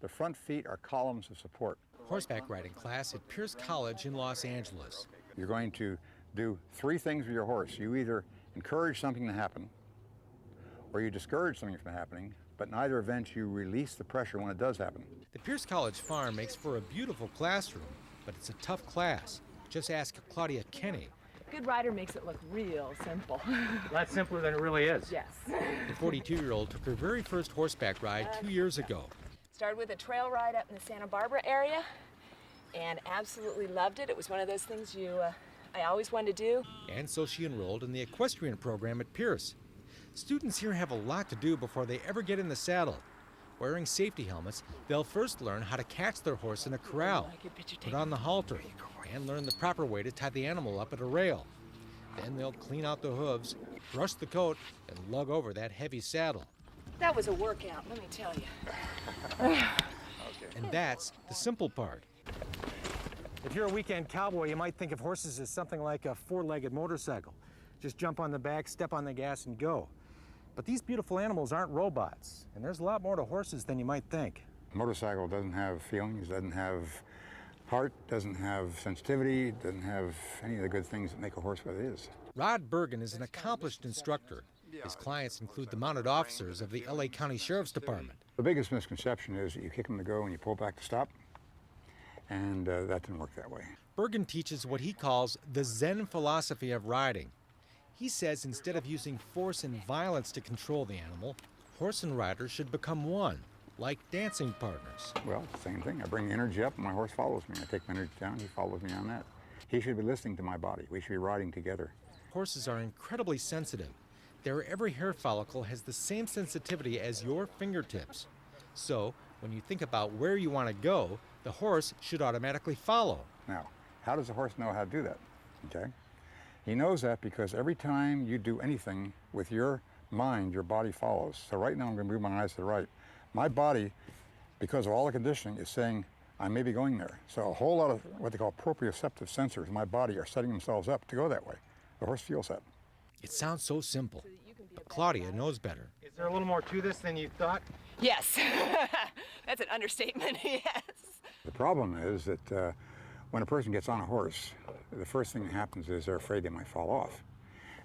The front feet are columns of support. Horseback riding class at Pierce College in Los Angeles. You're going to do three things with your horse. You either encourage something to happen, or you discourage something from happening, but in either event you release the pressure when it does happen. The Pierce College farm makes for a beautiful classroom, but it's a tough class. Just ask Claudia Kenny. A good rider makes it look real simple. A lot simpler than it really is. Yes. The 42-year-old took her very first horseback ride 2 years ago. Started with a trail ride up in the Santa Barbara area and absolutely loved it. It was one of those things I always wanted to do. And so she enrolled in the equestrian program at Pierce. Students here have a lot to do before they ever get in the saddle. Wearing safety helmets, they'll first learn how to catch their horse in a corral, put on the halter, and learn the proper way to tie the animal up at a rail. Then they'll clean out the hooves, brush the coat, and lug over that heavy saddle. That was a workout, let me tell you. And that's the simple part. If you're a weekend cowboy, you might think of horses as something like a four-legged motorcycle. Just jump on the back, step on the gas, and go. But these beautiful animals aren't robots, and there's a lot more to horses than you might think. A motorcycle doesn't have feelings, doesn't have heart, doesn't have sensitivity, doesn't have any of the good things that make a horse what it is. Rod Bergen is an accomplished instructor. His clients include the mounted officers of the LA County Sheriff's Department. The biggest misconception is that you kick them to go and you pull back to stop, and that didn't work that way. Bergen teaches what he calls the Zen philosophy of riding. He says instead of using force and violence to control the animal, horse and rider should become one, like dancing partners. Well, same thing. I bring energy up and my horse follows me. I take my energy down, he follows me on that. He should be listening to my body. We should be riding together. Horses are incredibly sensitive. Their every hair follicle has the same sensitivity as your fingertips. So, when you think about where you want to go, the horse should automatically follow. Now, how does a horse know how to do that? Okay? He knows that because every time you do anything with your mind, your body follows. So right now I'm going to move my eyes to the right. My body, because of all the conditioning, is saying I may be going there. So a whole lot of what they call proprioceptive sensors in my body are setting themselves up to go that way. The horse feels that. It sounds so simple, but Claudia knows better. Is there a little more to this than you thought? Yes. That's an understatement, yes. The problem is that when a person gets on a horse, the first thing that happens is they're afraid they might fall off.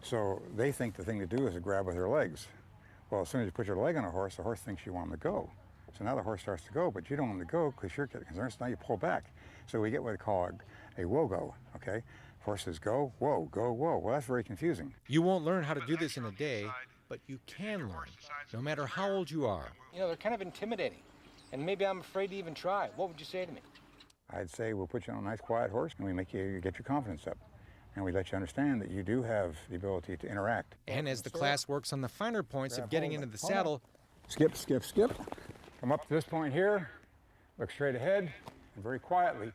So they think the thing to do is to grab with their legs. Well, as soon as you put your leg on a horse, the horse thinks you want him to go. So now the horse starts to go, but you don't want him to go because you're getting concerned, so now you pull back. So we get what we call a whoa-go, okay? Horses go, whoa, go, whoa. Well, that's very confusing. You won't learn how to do this in a day, but you can learn, no matter how old you are. You know, they're kind of intimidating, and maybe I'm afraid to even try. What would you say to me? I'd say we'll put you on a nice quiet horse and we make you get your confidence up. And we let you understand that you do have the ability to interact. And as the class works on the finer points of getting into the saddle, skip, skip, skip. Come up to this point here, look straight ahead, and very quietly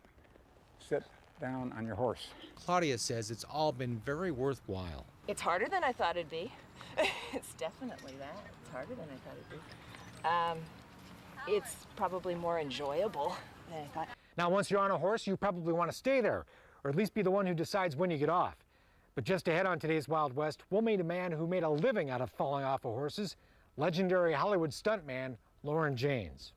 sit down on your horse. Claudia says it's all been very worthwhile. It's harder than I thought it'd be. It's definitely that. It's harder than I thought it'd be. It's probably more enjoyable than I thought. Now, once you're on a horse, you probably want to stay there, or at least be the one who decides when you get off. But just ahead on today's Wild West, we'll meet a man who made a living out of falling off of horses, legendary Hollywood stuntman Lauren Janes.